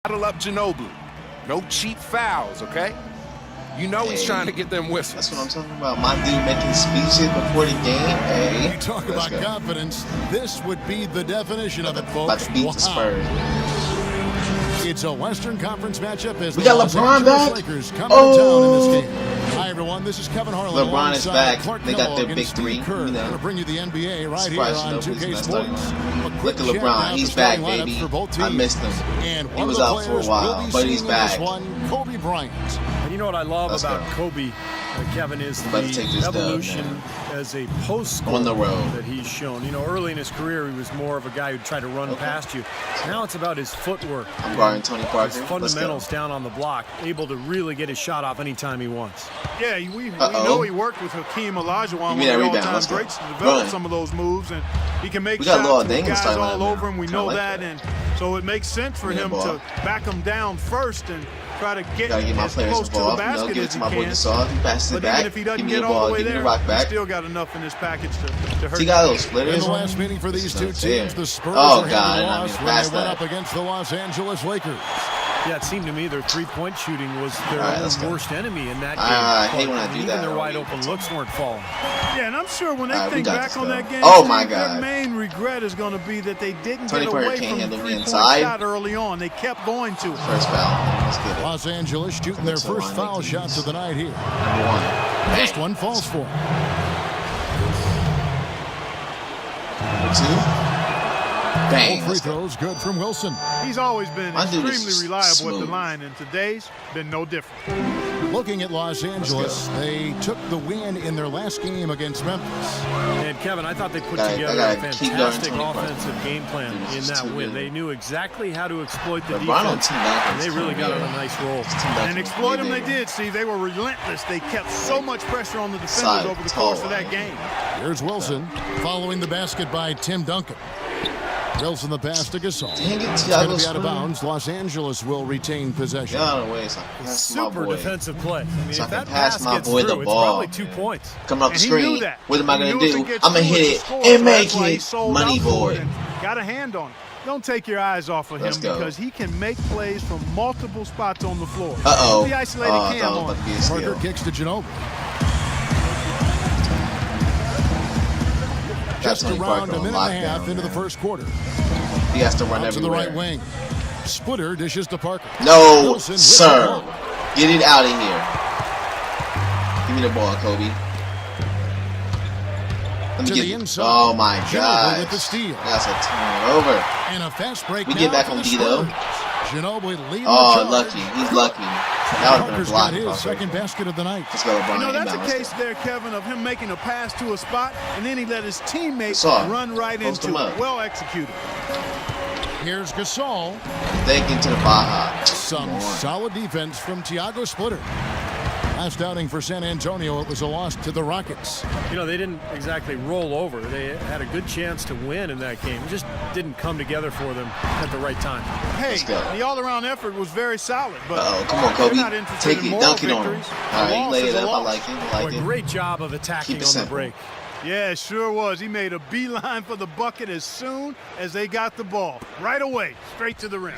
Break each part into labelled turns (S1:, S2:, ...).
S1: bottle up Ginobili. No cheap fouls, okay? You know he's trying to get them whistles.
S2: That's what I'm talking about. My dude making speeches before the game. Hey,
S3: you talk about confidence. This would be the definition of it, folks.
S2: About to beat the Spurs.
S3: It's a Western Conference matchup as
S2: we got LeBron back.
S3: Lakers come to town in this game. Hi everyone, this is Kevin Harlan.
S2: LeBron is back.
S3: Clark
S2: they got their
S3: Kellogg
S2: big three. You know,
S3: going to bring you the NBA right here on 2K Sports.
S2: Look at LeBron. He's back, baby. I missed him.
S3: And
S2: he was out for a while, but he's back.
S3: Kobe Bryant.
S4: And you know what I love about Kobe, Kevin, is the evolution as a post
S2: on the road
S4: that he's shown. You know, early in his career, he was more of a guy who'd try to run past you. Now it's about his footwork.
S2: I'm guarding Tony Parker.
S4: His fundamentals down on the block, able to really get his shot off anytime he wants.
S5: Yeah, we know he worked with Hakeem Olajuwon, one of the all-time greats, to develop some of those moves, and he can make shots with guys all over him. We know that, and so it makes sense for him to back him down first and try to get
S2: my players
S5: close to the basket
S2: give it
S5: as
S2: to
S5: he
S2: my boy
S5: can.
S2: Gasol. He passes it back.
S5: Even if he doesn't get all the way there, he still got enough in his package to hurt.
S2: He got those splitters.
S3: In the last meeting for these two teams, the Spurs had lost when they went up against the Los Angeles Lakers.
S4: Yeah, it seemed to me their three-point shooting was their worst enemy in that game.
S2: I hate when I do that.
S4: Even their wide-open looks weren't falling.
S5: Yeah, and I'm sure when they think back on that game, their main regret is going to be that they didn't get away from the three-point shot early on. They kept going to it.
S2: First foul. Let's get it.
S3: Los Angeles shooting their first foul shots of the night here.
S2: Number 1.
S3: First one falls for.
S2: Number 2. Bang.
S3: Free throws good from Wilson.
S5: He's always been extremely reliable at the line, and today's been no different.
S3: Looking at Los Angeles, they took the win in their last game against Memphis.
S4: And Kevin, I thought they put together a fantastic offensive game plan in that win. They knew exactly how to exploit the defense, and they really got on a nice roll.
S5: And exploit them they did. See, they were relentless. They kept so much pressure on the defenders over the course of that game.
S3: Here's Wilson following the basket by Tim Duncan. Wilson the pass to Gasol. It's going to be out of bounds. Los Angeles will retain possession.
S4: Super defensive play. I mean,
S2: so
S4: if that pass gets through, it's probably 2 points.
S2: Coming off the screen. What am I going to do? I'm going to hit it and make it. Money boy.
S5: Got a hand on it. Don't take your eyes off of him because he can make plays from multiple spots on the floor.
S2: Uh-oh.
S5: The isolated cam on.
S3: Parker kicks to Ginobili. Just around a minute and a half into the first quarter.
S2: He has to run
S3: everywhere. To the right wing. Splitter dishes to Parker.
S2: No, Wilson sir. Get it out of here. Give me the ball, Kobe. Let me get it. Oh my God. That's a turnover.
S3: And a fast break.
S2: We get back on D though.
S3: Ginobili leading
S2: lucky. He's lucky. That would have been a block.
S3: His second basket of the night.
S2: Let's go, LeBron.
S5: You know, that's a case there, Kevin, of him making a pass to a spot, and then he let his teammates run right into it. Well executed.
S3: Here's Gasol.
S2: Thinking to the Baja.
S3: Some solid defense from Thiago Splitter. Last outing for San Antonio, it was a loss to the Rockets.
S4: You know, they didn't exactly roll over. They had a good chance to win in that game. It just didn't come together for them at the right time.
S5: Hey, the all-around effort was very solid, but
S2: come on, Kobe. Take it, dunk it on him. All right, he laid it up. I like it. I like it.
S4: Great job of attacking on the break.
S5: Yeah, it sure was. He made a beeline for the bucket as soon as they got the ball. Right away, straight to the rim.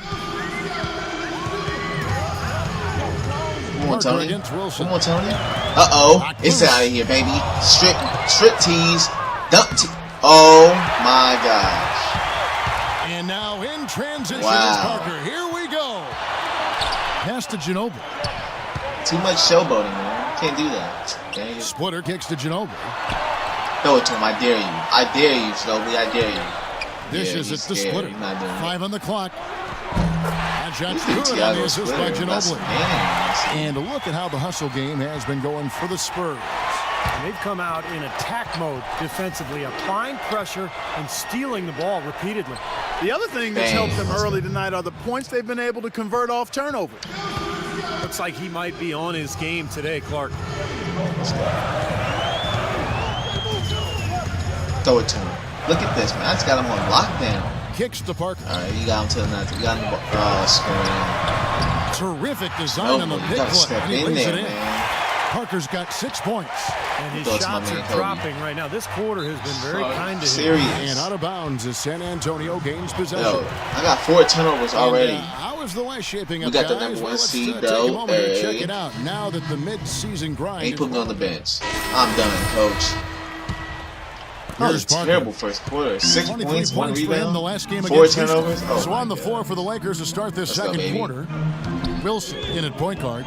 S2: Come on, Tony. Come on, Tony. Uh-oh. It's out of here, baby. Strip tease. Dunk tease. Oh, my gosh.
S3: And now in transition is Parker. Here we go. Pass to Ginobili.
S2: Too much showboating, man. Can't do that.
S3: Splitter kicks to Ginobili.
S2: Throw it to him. I dare you. I dare you, Ginobili. I dare you.
S3: Dishes it to Splitter. 5 on the clock. That shot's good on the assist by Ginobili. And look at how the hustle game has been going for the Spurs.
S4: And they've come out in attack mode defensively, applying pressure and stealing the ball repeatedly.
S5: The other thing that's helped them early tonight are the points they've been able to convert off turnover.
S4: Looks like he might be on his game today, Clark.
S2: Throw it to him. Look at this, man. I just got him on lockdown.
S3: Kicks to Parker.
S2: All right, you got him to the net. You got him screen.
S3: Terrific design on the big play.
S2: Step in there, man.
S3: Parker's got 6 points.
S4: And his shots are dropping right now. This quarter has been very kind to him.
S3: And out of bounds as San Antonio gains possession.
S2: Yo, I got 4 turnovers already.
S3: How is the West shaping up,
S2: we got
S3: guys?
S2: the number 1 seed,
S3: take
S2: though.
S3: a moment to check it out. Now that the mid-season grind.
S2: Ain't put me on the bench. I'm done, coach. That was a terrible first quarter. 6 points, 1 rebound,
S3: the last game
S2: 4 turnovers. Oh,
S3: so on the floor for the Lakers to start this second quarter. Wilson in at point guard.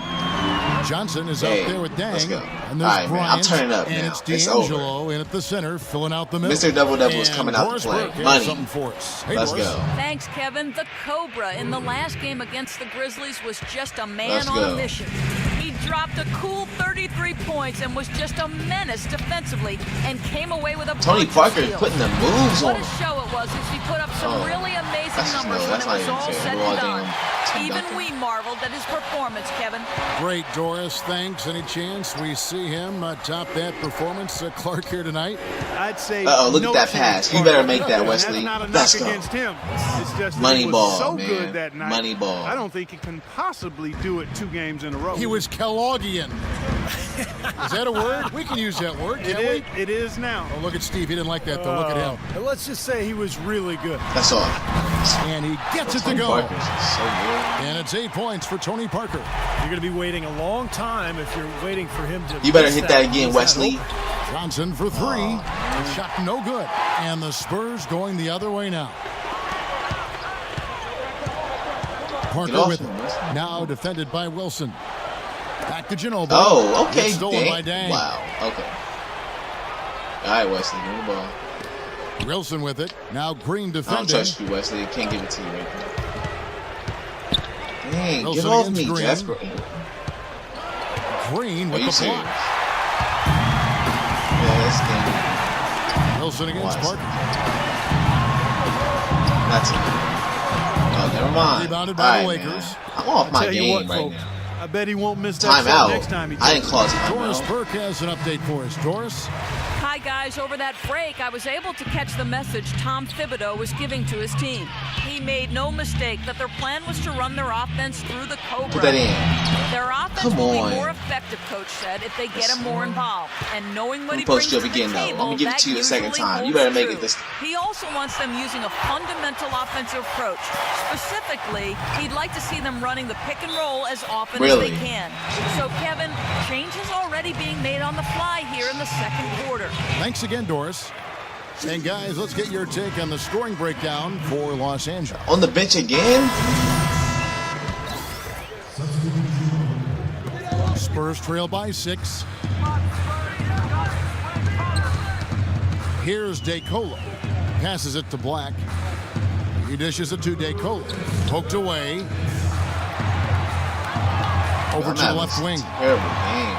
S3: Johnson is out there with Dang.
S2: Let's go.
S3: And there's
S2: All right, man. I'm turning up
S3: and
S2: now.
S3: it's D'Angelo in at the center, filling out the middle.
S2: Mr. Double Double is coming out to play. Money.
S3: Hey,
S2: let's go.
S6: Thanks, Kevin. The Cobra in the last game against the Grizzlies was just a man on a mission. He dropped a cool 33 points and was just a menace defensively and came away with a
S2: Tony Parker is putting the moves on
S6: him. What a show it was as he put up some really amazing numbers when it was all said and done. Even we marveled at his performance, Kevin.
S3: Great, Doris. Thanks. Any chance we see him top that performance, Clark, here tonight?
S5: I'd say.
S2: Look at that pass. You better make that, Wesley.
S5: Let's go. Against him. It's just
S2: money ball,
S5: so
S2: man.
S5: Good that night.
S2: Money ball.
S5: I don't think he can possibly do it 2 games in a row.
S3: He was Kelloggian. Is that a word? We can use that word, can't we?
S5: It is now.
S3: Oh, look at Steve. He didn't like that, though. Look at him.
S4: Let's just say he was really good.
S2: That's all.
S3: And he gets it to go.
S2: Parker's so good.
S3: And it's 8 points for Tony Parker.
S4: You're going to be waiting a long time if you're waiting for him to.
S2: You better hit that again, Wesley.
S3: Johnson for 3. Shot no good. And the Spurs going the other way now. Parker with it. Now defended by Wilson. Back to Ginobili.
S2: Oh, okay.
S3: Stolen by Dang.
S2: Wow. Okay. All right, Wesley. Move the ball.
S3: Wilson with it. Now Green
S2: I
S3: defending.
S2: don't trust you, Wesley. I can't give it to you right now. Dang,
S3: Wilson
S2: get off me,
S3: Green.
S2: Jasper.
S3: Green with the block.
S2: Yeah, that's game.
S3: Wilson against Parker.
S2: That's it. Oh, never mind.
S3: Rebounded by the Lakers.
S2: Man. I'm off my game right now.
S5: I bet he won't miss that
S2: Timeout.
S5: next time he
S2: I didn't call
S3: Doris
S2: timeout.
S3: Burke has an update for us. Doris?
S6: Hi, guys. Over that break, I was able to catch the message Tom Thibodeau was giving to his team. He made no mistake that their plan was to run their offense through the Cobra.
S2: Put that in.
S6: Their offense will be more effective, Coach said, if they get him more involved. And knowing what he brings to the table,
S2: I'm going to give it to you a second time. You better make it this.
S6: He also wants them using a fundamental offensive approach. Specifically, he'd like to see them running the pick and roll as often as they can. So, Kevin, change is already being made on the fly here in the second quarter.
S3: Thanks again, Doris. And, guys, let's get your take on the scoring breakdown for Los Angeles.
S2: On the bench again?
S3: Spurs trail by 6. Here's DeColo. Passes it to Black. He dishes it to DeColo. Poked away. Over to the left wing.
S2: Terrible game.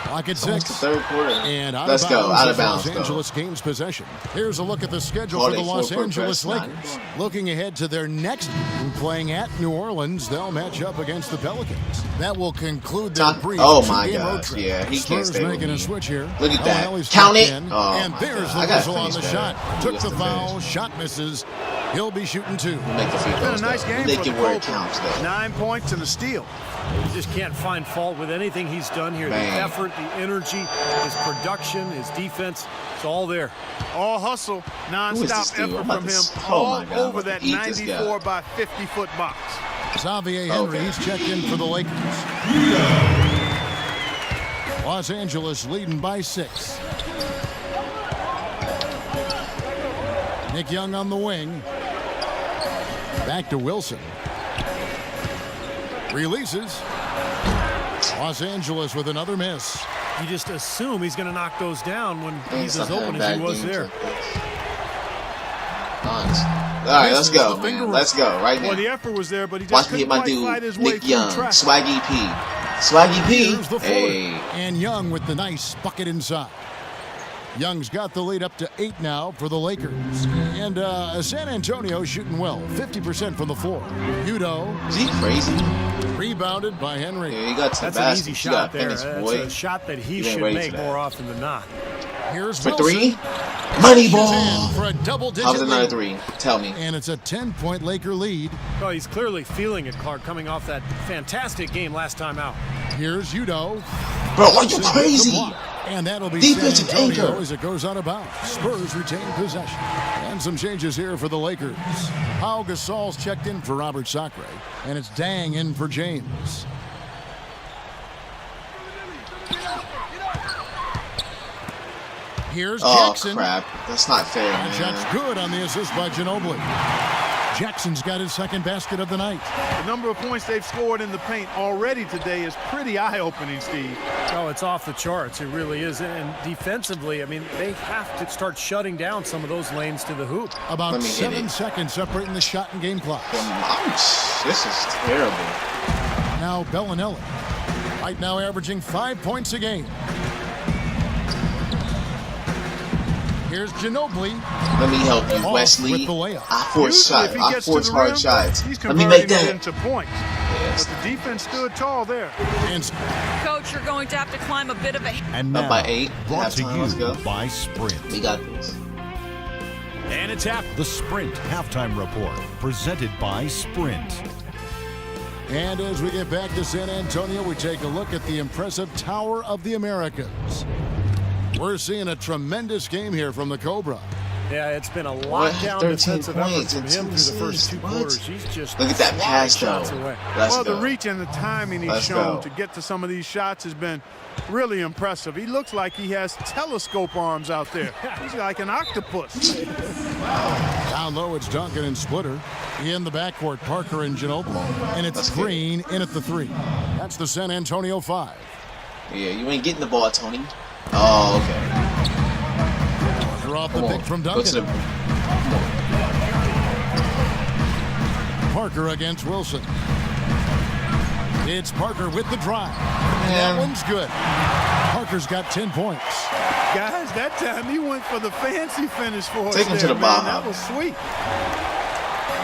S3: Clock at 6.
S2: The third quarter.
S3: And
S2: Let's go. Out of bounds.
S3: Los Angeles gains possession. Here's a look at the schedule for the Los Angeles Lakers. Looking ahead to their next playing at New Orleans, they'll match up against the Pelicans. That will conclude their brief two-game road trip.
S2: Yeah, he can't stay
S3: making a switch here.
S2: Look at that. Count it.
S3: And there's the whistle on the shot. Took the foul. Shot misses. He'll be shooting 2.
S2: Make the free throws.
S5: It's been a nice game
S2: Make
S5: for
S2: it
S5: the
S2: where it counts, though.
S5: 9 points and a steal.
S4: You just can't find fault with anything he's done here.
S2: Man.
S4: The effort, the energy, his production, his defense, it's all there.
S5: All hustle, non-stop effort from him all over that 94 by 50-foot box.
S3: Xavier Henry, he's checked in for the Lakers. Los Angeles leading by 6. Nick Young on the wing. Back to Wilson. Releases. Los Angeles with another miss.
S4: You just assume he's going to knock those down when he's as open as he was there.
S2: Nice. All right, let's go, man. Let's go right now.
S5: Well, the effort was there, but he just couldn't quite fight his way
S2: Nick
S5: through
S2: Young,
S5: traffic.
S2: Swaggy P. Swaggy P.
S3: Hey. And Young with the nice bucket inside. Young's got the lead up to 8 now for the Lakers. And San Antonio shooting well, 50% from the floor. Udo.
S2: Is he crazy?
S3: Rebounded by Henry.
S2: Yeah, he got
S4: That's an easy shot there. That's a shot that he should make more often than not.
S3: Here's
S2: for
S3: Wilson.
S2: 3. Money ball.
S3: For a double-digit
S2: How was another
S3: lead.
S2: 3? Tell me.
S3: And it's a 10-point Laker lead.
S4: Well, he's clearly feeling it, Clark, coming off that fantastic game last time out.
S3: Here's Udo.
S2: Bro, are you crazy?
S3: And that'll be
S2: defensive
S3: San Antonio
S2: anchor
S3: as it goes out of bounds. Spurs retain possession. And some changes here for the Lakers. Pau Gasol's checked in for Robert Sacre, and it's Dang in for James. Here's Jackson.
S2: Oh, crap. That's not fair, man.
S3: Shot's good on the assist by Ginobili. Jackson's got his second basket of the night.
S5: The number of points they've scored in the paint already today is pretty eye-opening, Steve.
S4: Oh, it's off the charts. It really is. And defensively, I mean, they have to start shutting down some of those lanes to the hoop.
S3: About 7 seconds separating the shot and game clock.
S2: This is terrible.
S3: Now Bellinelli. Right now averaging 5 points a game. Here's Ginobili.
S2: Let me help you, Wesley.
S3: With the layup.
S2: I force hard shots. Let me make that
S5: into points. Yes. But the defense stood tall there.
S6: Coach, you're going to have to climb a bit of a...
S3: And now,
S2: up by 8.
S3: Brought to
S2: Let's go.
S3: you by Sprint.
S2: We got this.
S7: And it's the Sprint Halftime Report, presented by Sprint.
S3: And as we get back to San Antonio, we take a look at the impressive Tower of the Americas. We're seeing a tremendous game here from the Cobra.
S4: Yeah, it's been a lockdown defensive effort from him through the first 2 quarters. He's just
S2: look at that pass, though.
S5: Well, the reach and the timing he's shown to get to some of these shots has been really impressive. He looks like he has telescope arms out there. He's like an octopus.
S3: Down low, it's Duncan and Splitter. In the backcourt, Parker and Ginobili. And it's Green in at the 3. That's the San Antonio 5.
S2: Yeah, you ain't getting the ball, Tony. Oh, okay.
S3: Draw off the pick from Duncan. Parker against Wilson. It's Parker with the drive. That one's good. Parker's got 10 points.
S5: Guys, that time he went for the fancy finish for us.
S2: Take him to the bottom.
S5: That was sweet.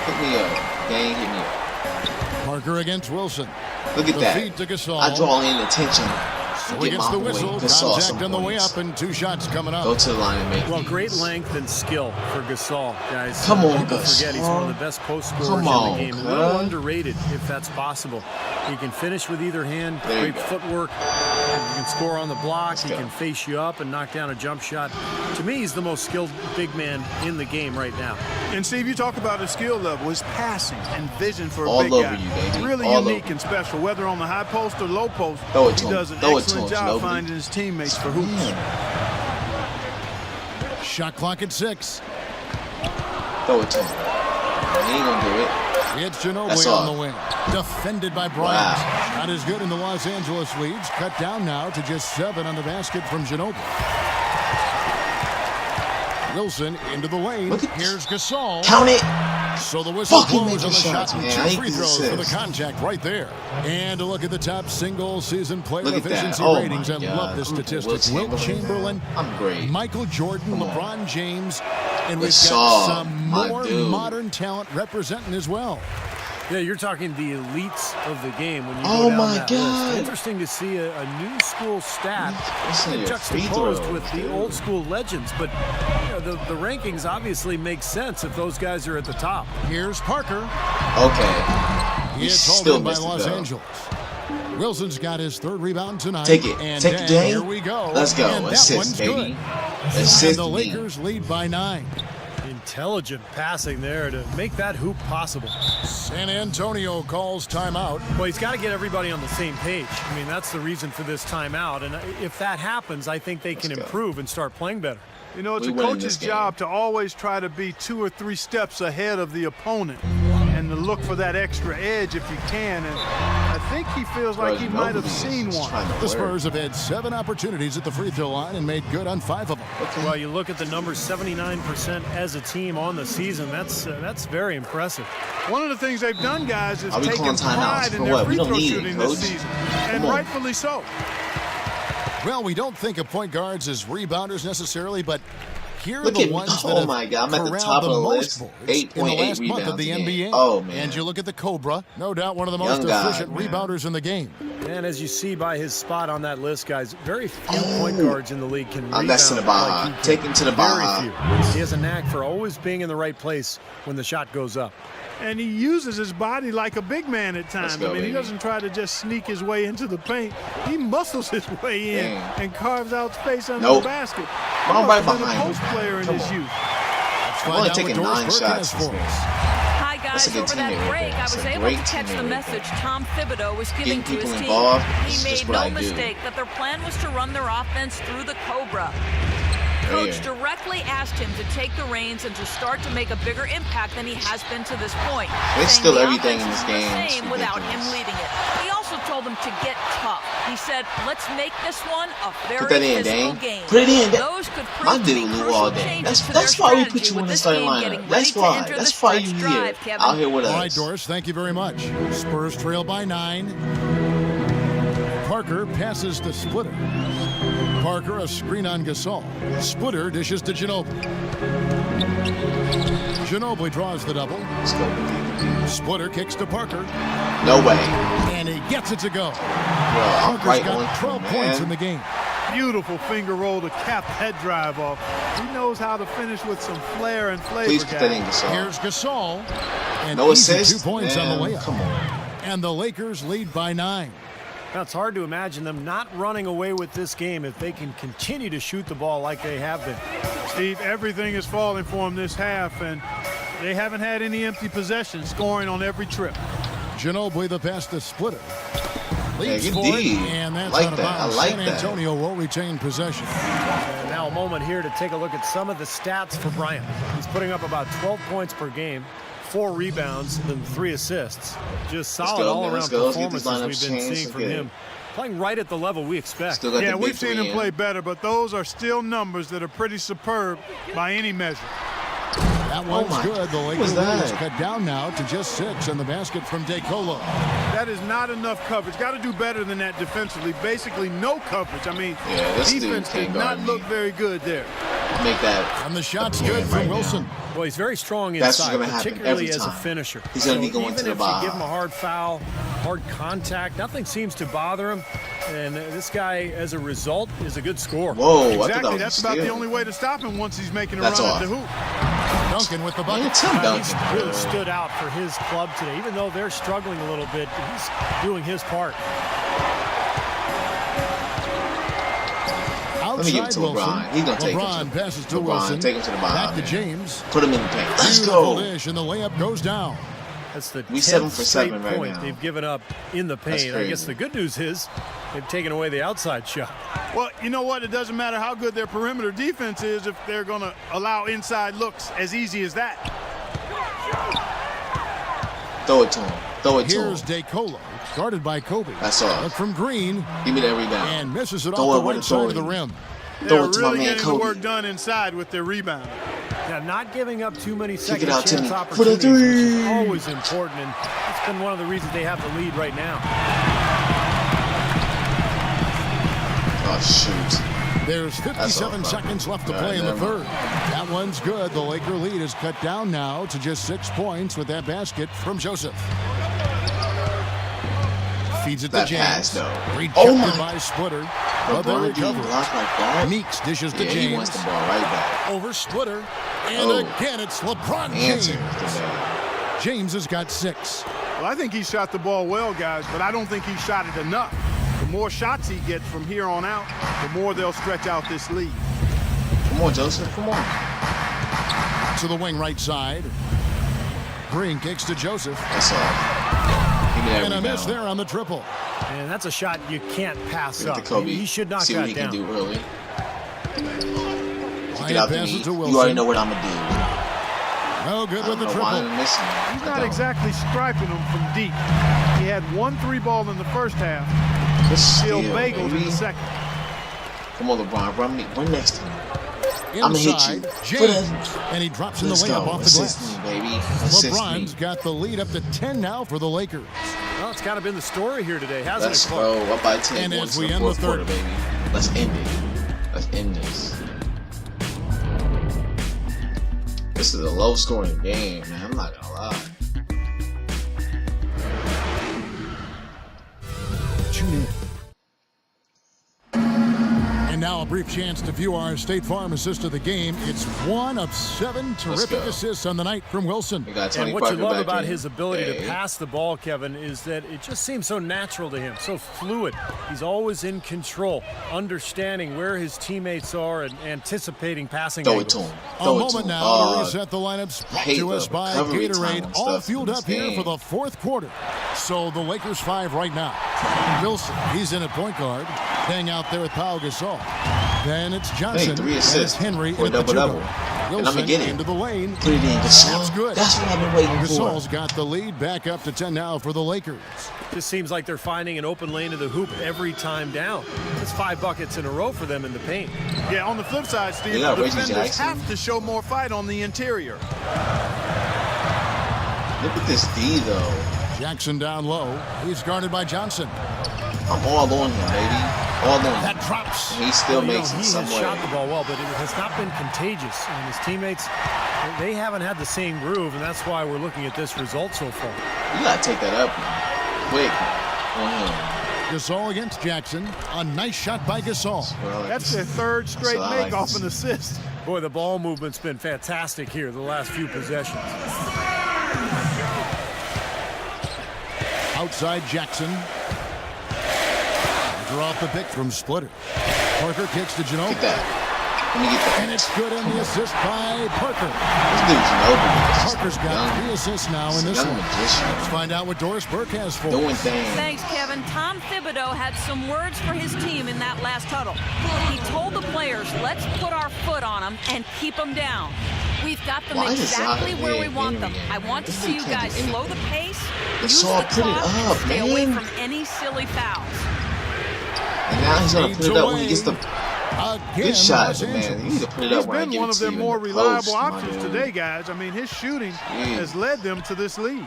S2: Hit me up. Gang, hit me up.
S3: Parker against Wilson.
S2: Look at that.
S3: Feed to Gasol.
S2: I draw in attention.
S3: So he gets the whistle, contact on the way up, and 2 shots coming up.
S2: Go to the line and make these.
S4: Great length and skill for Gasol, guys.
S2: Come on,
S4: Gasol. Forget he's one of the best post scorers in the game. A little underrated, if that's possible. He can finish with either hand, great footwork. He can score on the block. He can face you up and knock down a jump shot. To me, he's the most skilled big man in the game right now.
S5: And Steve, you talk about his skill level, his passing and vision for a
S2: all
S5: big
S2: over
S5: guy.
S2: You, baby.
S5: Really
S2: all
S5: unique
S2: over.
S5: And special, whether on the high post or low post.
S2: He
S5: does an excellent job finding his teammates for hoops.
S3: Shot clock at 6.
S2: Throw it to him. He ain't gonna do it.
S3: It's Ginobili on the wing. Defended by Bryant. Wow. Not as good in the Los Angeles leads. Cut down now to just 7 on the basket from Ginobili. Wilson into the lane. Here's Gasol.
S2: Count it.
S3: So the whistle blows on the shot and 2 free throws for the contact right there. And a look at the top single-season player efficiency ratings. I love this statistic. Wilt Chamberlain, Michael Jordan, LeBron James, and we've got some more modern talent representing as well.
S4: Yeah, you're talking the elites of the game when you go down that list. Interesting to see a new school stat juxtaposed with the old school legends, but the rankings obviously make sense if those guys are at the top.
S3: Here's Parker.
S2: Okay.
S3: It's still by Los Angeles. Wilson's got his 3rd rebound tonight.
S2: Take it.
S3: And
S2: Take it, Dane.
S3: Here we go.
S2: Let's go.
S3: And
S2: Assist, baby.
S3: Assist. And the Lakers lead by 9.
S4: Intelligent passing there to make that hoop possible.
S3: San Antonio calls timeout.
S4: Well, he's got to get everybody on the same page. I mean, that's the reason for this timeout. And if that happens, I think they can improve and start playing better.
S5: You know, it's a coach's job to always try to be 2 or 3 steps ahead of the opponent and to look for that extra edge if you can. And I think he feels like he might have seen one.
S3: The Spurs have had 7 opportunities at the free throw line and made good on 5 of them.
S4: Well, you look at the numbers, 79% as a team on the season. That's very impressive.
S5: One of the things they've done, guys, is taken pride in their free throw shooting this season, and rightfully so.
S3: Well, we don't think of point guards as rebounders necessarily, but here are the ones that have corralled the most boards in the last month of the NBA.
S2: Oh, man.
S3: And you look at the Cobra, no doubt one of the most efficient rebounders in the game.
S4: And as you see by his spot on that list, guys, very few point guards in the league can rebound.
S2: That's to the Baja.
S4: Like
S2: Take him to the Baja.
S4: Very few. He has a knack for always being in the right place when the shot goes up.
S5: And he uses his body like a big man at times.
S2: Go,
S5: he doesn't try to just sneak his way into the paint. He muscles his way in and carves out space under the basket.
S2: I'm right behind
S5: him. Post player in his youth.
S2: I'm only taking 9 shots.
S6: Hi guys, over that break, I was able to catch the message Tom Thibodeau was giving to his team. He made no mistake that their plan was to run their offense through the Cobra. Coach directly asked him to take the reins and to start to make a bigger impact than he has been to this point.
S2: They still everything in this game.
S6: Without him leading it. He also told them to get tough. He said, let's make this one a very physical game.
S2: Put it in,
S6: Those could prove
S2: my dude knew all day. That's why we put you in the starting lineup. That's why. That's why you here. Out here with us.
S3: All right, Doris, thank you very much. Spurs trail by 9. Parker passes to Splitter. Parker, a screen on Gasol. Splitter dishes to Ginobili. Ginobili draws the double. Splitter kicks to Parker.
S2: No way.
S3: And he gets it to go.
S2: Well,
S3: Parker's got 12 points in the game.
S5: Beautiful finger roll to cap head drive off. He knows how to finish with some flair and flavor.
S2: Please put that in, Gasol.
S3: Here's Gasol. And
S2: no assist.
S3: 2 points on the layup.
S2: Come on.
S3: And the Lakers lead by 9.
S4: Now, it's hard to imagine them not running away with this game if they can continue to shoot the ball like they have been.
S5: Steve, everything is falling for them this half, and they haven't had any empty possessions, scoring on every trip.
S3: Ginobili the pass to Splitter. Leads
S2: for
S3: it, and that's
S2: like
S3: out of
S2: that.
S3: bounds.
S2: I like
S3: San Antonio will retain possession.
S4: And now a moment here to take a look at some of the stats for Bryant. He's putting up about 12 points per game. 4 rebounds and 3 assists. Just solid all-around performances we've been seeing from him. Playing right at the level we expect.
S5: Yeah, we've seen him play better, but those are still numbers that are pretty superb by any measure.
S3: That one's good. The Lakers lead is cut down now to just 6 in the basket from DeColo.
S5: That is not enough coverage. Got to do better than that defensively. Basically no coverage. I mean, defense did not look very good there.
S2: Make that.
S3: And the shot's good from Wilson.
S4: Well, he's very strong inside, particularly as a finisher.
S2: He's going to be going to the ball.
S4: Even if you give him a hard foul, hard contact, nothing seems to bother him. And this guy, as a result, is a good scorer.
S2: Whoa,
S5: exactly. That's about the only way to stop him once he's making a run at the hoop.
S3: Duncan with the bucket.
S4: He's really stood out for his club today. Even though they're struggling a little bit, he's doing his part.
S2: Let me give it to LeBron. He's going to take
S3: LeBron passes to
S2: LeBron.
S3: Wilson.
S2: Take him to the bottom.
S3: Back to James.
S2: Put him in the paint. Let's
S3: Beautiful
S2: go.
S3: dish, and the layup goes down.
S4: That's the
S2: 7 for 7 right
S4: point
S2: now.
S4: They've given up in the paint. I guess the good news is they've taken away the outside shot.
S5: Well, you know what? It doesn't matter how good their perimeter defense is if they're going to allow inside looks as easy as that.
S2: Throw it to him. Throw it to him.
S3: Here's DeColo, guarded by Kobe.
S2: That's all.
S3: But from Green.
S2: Give me that rebound.
S3: And misses it off the right side of the rim.
S2: Throw it to my
S5: really
S2: man
S5: getting
S2: Kobe.
S5: the work done inside with their rebound.
S4: Yeah, not giving up too many second
S2: out
S4: chance
S2: to
S4: opportunities,
S2: for the
S4: which
S2: three.
S4: is always important, and it's been one of the reasons they have the lead right now.
S2: Oh, shoot.
S3: There's 57 seconds left to play in the third. That one's good. The Laker lead is cut down now to just 6 points with that basket from Joseph. Feeds it to James. Rejected by Splitter. But they recover. Meeks dishes to James.
S2: He wants the ball right back.
S3: Over Splitter. And again, it's LeBron James. James has got 6.
S5: Well, I think he shot the ball well, guys, but I don't think he shot it enough. The more shots he gets from here on out, the more they'll stretch out this lead.
S2: Come on, Joseph. Come on.
S3: To the wing right side. Green kicks to Joseph.
S2: That's all.
S3: And a miss there on the triple.
S4: And that's a shot you can't pass up.
S2: Kobe.
S4: He should knock
S2: See
S4: that
S2: what he
S4: down.
S2: can do early.
S3: Get out to me.
S2: You already know what I'm going to do.
S3: No good with the triple.
S5: He's not exactly striping them from deep. He had 1 3-ball in the first half. Still bagels in the second.
S2: Come on, LeBron. Run next to me.
S3: I'm
S2: going to hit you.
S3: James, and he drops in the layup off the glass.
S2: Me, baby.
S3: LeBron's got the lead up to 10 now for the Lakers.
S4: Well, it's kind of been the story here today, hasn't
S2: Let's
S4: it?
S2: Let's go. Up by 10.
S3: And as we end the third,
S2: baby. Let's end it. Let's end this. This is a low-scoring game, man. I'm not going to lie.
S3: tune in. And now a brief chance to view our State Farm assist of the game. It's 1 of 7 terrific assists on the night from Wilson.
S4: And what you love about his ability to pass the ball, Kevin, is that it just seems so natural to him, so fluid. He's always in control, understanding where his teammates are and anticipating passing angles.
S3: A moment now to reset the lineups brought to us by Gatorade, all fueled up here for the fourth quarter. So the Lakers 5 right now. Wilson, he's in at point guard, hang out there with Pau Gasol. Then it's Johnson, and it's Henry in the double. Wilson into the lane.
S2: Put it in, Gasol.
S3: That's good.
S2: That's what I've been waiting for.
S3: Gasol's got the lead, back up to 10 now for the Lakers.
S4: Just seems like they're finding an open lane to the hoop every time down. It's 5 buckets in a row for them in the paint.
S5: Yeah, on the flip side, Steve, the defenders have to show more fight on the interior.
S2: Look at this D, though.
S3: Jackson down low. He's guarded by Johnson.
S2: I'm all on him, baby. All on him.
S3: That drops.
S2: And he still makes it some way.
S4: He has shot the ball well, but it has not been contagious. And his teammates, they haven't had the same groove, and that's why we're looking at this result so far.
S2: You got to take that up quick on him.
S3: Gasol against Jackson. A nice shot by Gasol.
S5: That's their third straight make off an assist.
S4: Boy, the ball movement's been fantastic here the last few possessions.
S3: Outside Jackson. Draw off the pick from Splitter. Parker kicks to Ginobili.
S2: Get that. Let me get that.
S3: And it's good in the assist by Parker.
S2: This dude Ginobili.
S3: Parker's got 3 assists now in this one. Let's find out what Doris Burke has for
S2: Doing
S3: us.
S2: things.
S6: Thanks, Kevin. Tom Thibodeau had some words for his team in that last huddle. He told the players, let's put our foot on them and keep them down. We've got them exactly where we want them. I want to see you guys slow the pace, use the clock, stay away from any silly fouls.
S2: And now he's going to put it up when he gets the good shot, man. He needs to put it up when he
S5: gets one
S2: of
S5: their more reliable options today, guys. I mean, his shooting has led them to this lead.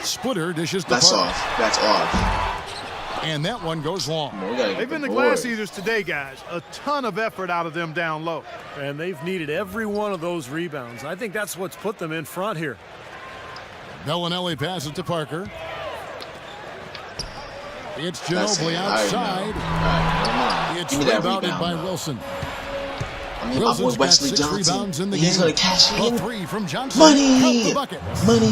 S3: Splitter dishes the
S2: That's off. That's off.
S3: And that one goes long.
S5: They've been the glass eaters today, guys. A ton of effort out of them down low.
S4: And they've needed every one of those rebounds. I think that's what's put them in front here.
S3: Bellinelli passes to Parker. It's Ginobili outside. It's rebounded by Wilson.
S2: I mean, my boy Wesley Johnson, he's going to cash in.
S3: 3 from Johnson.
S2: Money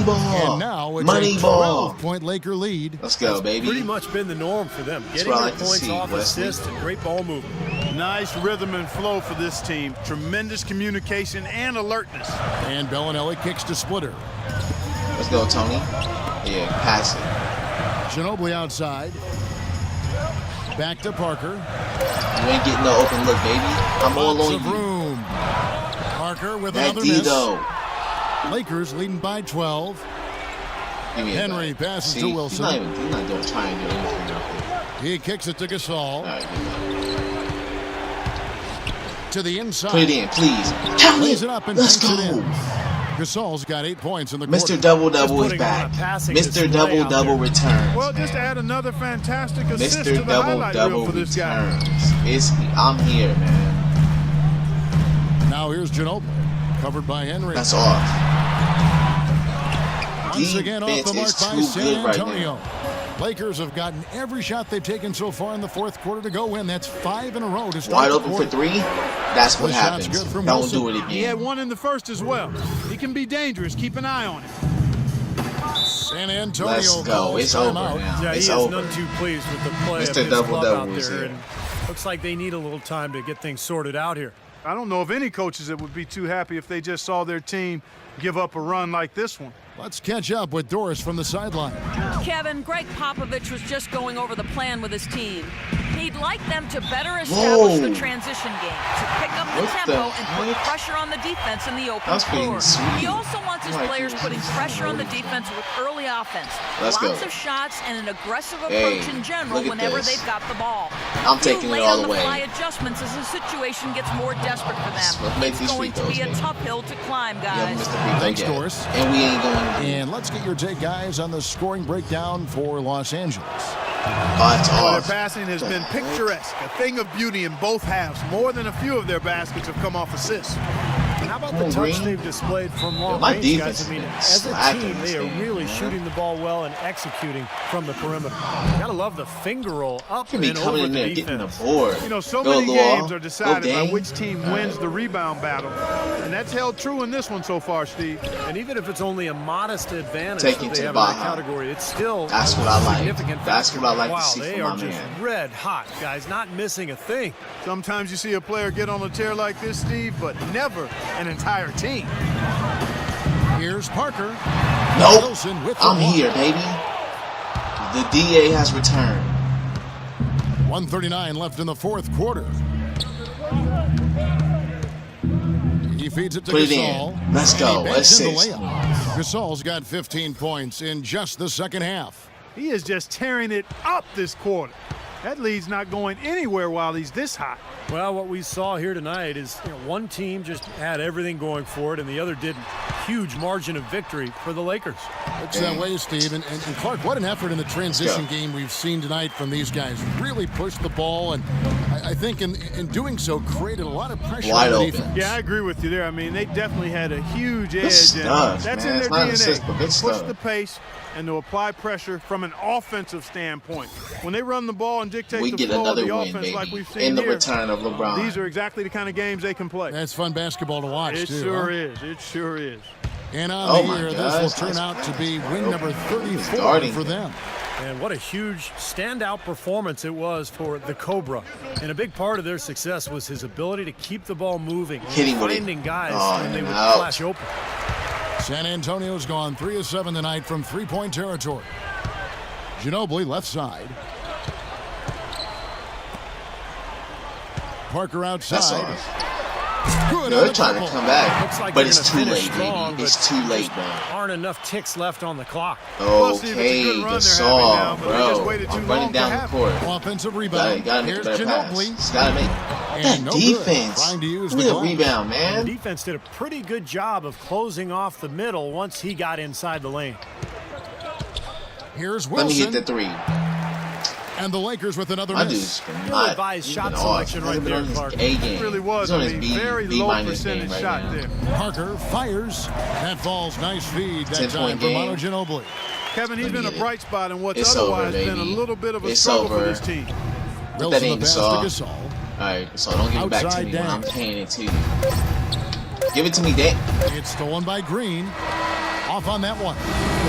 S2: ball.
S3: And now it's a 12-point Laker lead.
S2: Let's go,
S4: That's
S2: baby.
S4: Pretty much been the norm for them. Getting their points off assists and great ball movement.
S5: Nice rhythm and flow for this team. Tremendous communication and alertness.
S3: And Bellinelli kicks to Splitter.
S2: Let's go, Tony. Yeah, pass it.
S3: Ginobili outside. Back to Parker.
S2: You ain't getting no open look, baby. I'm all on you.
S3: Room. Parker with another miss. Lakers leading by 12. Henry passes to Wilson.
S2: He's not trying to do anything out there.
S3: He kicks it to Gasol. To the inside.
S2: Put it in, please.
S3: Lays it up and takes it in. Gasol's got 8 points in the quarter.
S2: Mr. Double-Double is back. Mr. Double-Double returns.
S5: Well, just add another fantastic assist
S2: Mr.
S5: to the highlight reel for this guy.
S2: I'm here, man.
S3: Now here's Ginobili, covered by Henry.
S2: That's off.
S3: Once again off the mark by San Antonio.
S2: Right,
S3: Lakers have gotten every shot they've taken so far in the fourth quarter to go win. That's 5 in a row to start.
S2: Wide open for 3. That's what happens. Don't do it again.
S5: He had one in the first as well. He can be dangerous. Keep an eye on him.
S3: San Antonio.
S2: Let's go. It's over now.
S4: Yeah,
S2: it's
S4: he
S2: over.
S4: is none too pleased with the play
S2: Mr.
S4: of his club out
S2: is
S4: there.
S2: here.
S4: And looks like they need a little time to get things sorted out here.
S5: I don't know of any coaches that would be too happy if they just saw their team give up a run like this one.
S3: Let's catch up with Doris from the sideline.
S6: Kevin, Greg Popovich was just going over the plan with his team. He'd like them to better establish the transition game, to pick up the tempo and put pressure on the defense in the open floor. He also wants his players putting pressure on the defense with early offense. Lots of shots and an aggressive approach in general whenever they've got the ball.
S2: I'm taking it all the way.
S6: Fly adjustments as the situation gets more desperate for them. It's going to be a tough hill to climb, guys.
S3: Thanks, Doris.
S2: And we ain't going.
S3: And let's get your take, guys, on the scoring breakdown for Los Angeles.
S5: Their passing has been picturesque, a thing of beauty in both halves. More than a few of their baskets have come off assists.
S4: How about the touch they've displayed from long range, guys? I mean, as a team, they are really shooting the ball well and executing from the perimeter. Gotta love the finger roll up and over the defense.
S5: You know, so many games are decided by which team wins the rebound battle, and that's held true in this one so far, Steve.
S4: And even if it's only a modest advantage that they have in the category, it's still
S2: that's what I like.
S4: Significant.
S2: That's what I like to see
S4: from my man. Wow, they are just red hot, guys, not missing a thing.
S5: Sometimes you see a player get on a tear like this, Steve, but never an entire team.
S3: Here's Parker.
S2: Nope. I'm here, baby. The DA has returned.
S3: 1:39 left in the fourth quarter. He feeds it to Gasol.
S2: Let's go. Let's see.
S3: Gasol's got 15 points in just the second half.
S5: He is just tearing it up this quarter. That lead's not going anywhere while he's this hot.
S4: Well, what we saw here tonight is one team just had everything going for it, and the other didn't. Huge margin of victory for the Lakers.
S3: It's that way, Steve. And Clark, what an effort in the transition game we've seen tonight from these guys. Really pushed the ball, and I think in doing so created a lot of pressure on the defense.
S5: Yeah, I agree with you there. I mean, they definitely had a huge edge. That's in their DNA. Push the pace and to apply pressure from an offensive standpoint. When they run the ball and dictate the flow of the offense like we've seen
S2: in the return of LeBron.
S5: These are exactly the kind of games they can play.
S3: That's fun basketball to watch,
S5: It sure is. It sure is.
S3: And on the year, this will turn out to be win number 34 for them.
S4: And what a huge standout performance it was for the Cobra. And a big part of their success was his ability to keep the ball moving, finding guys when they would flash open.
S3: San Antonio's gone 3 of 7 tonight from three-point territory. Ginobili left side. Parker outside.
S2: Good trying to come back, but it's too late, baby. It's too late, man.
S4: Aren't enough ticks left on the clock.
S2: Okay, Gasol, bro. I'm running down the court.
S3: Offensive rebound.
S2: Gotta make a better pass. Gotta make that defense.
S3: Trying to use
S2: the rebound, man.
S4: The defense did a pretty good job of closing off the middle once he got inside the lane.
S3: Here's Wilson.
S2: Let me hit the three.
S3: And the Lakers with another miss.
S4: Ill-advised shot selection right there, Clark.
S5: It really was. Very low percentage shot there.
S3: Parker fires. That falls. Nice feed that time for Manu Ginobili.
S5: Kevin, he's been a bright spot in what's otherwise been a little bit of a struggle for this team.
S2: Put that in, Gasol. All right, so don't give it back to me when I'm paying it to you. Give it to me, Dad.
S3: It's stolen by Green. Off on that one.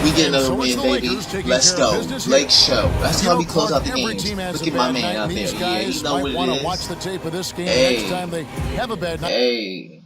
S2: We get another win, baby. Let's go. Lake Show. That's how we close out the game. Look at my man out there. Yeah, you know what it is.
S3: Watch the tape of this game next time they have a bad night.
S2: Hey.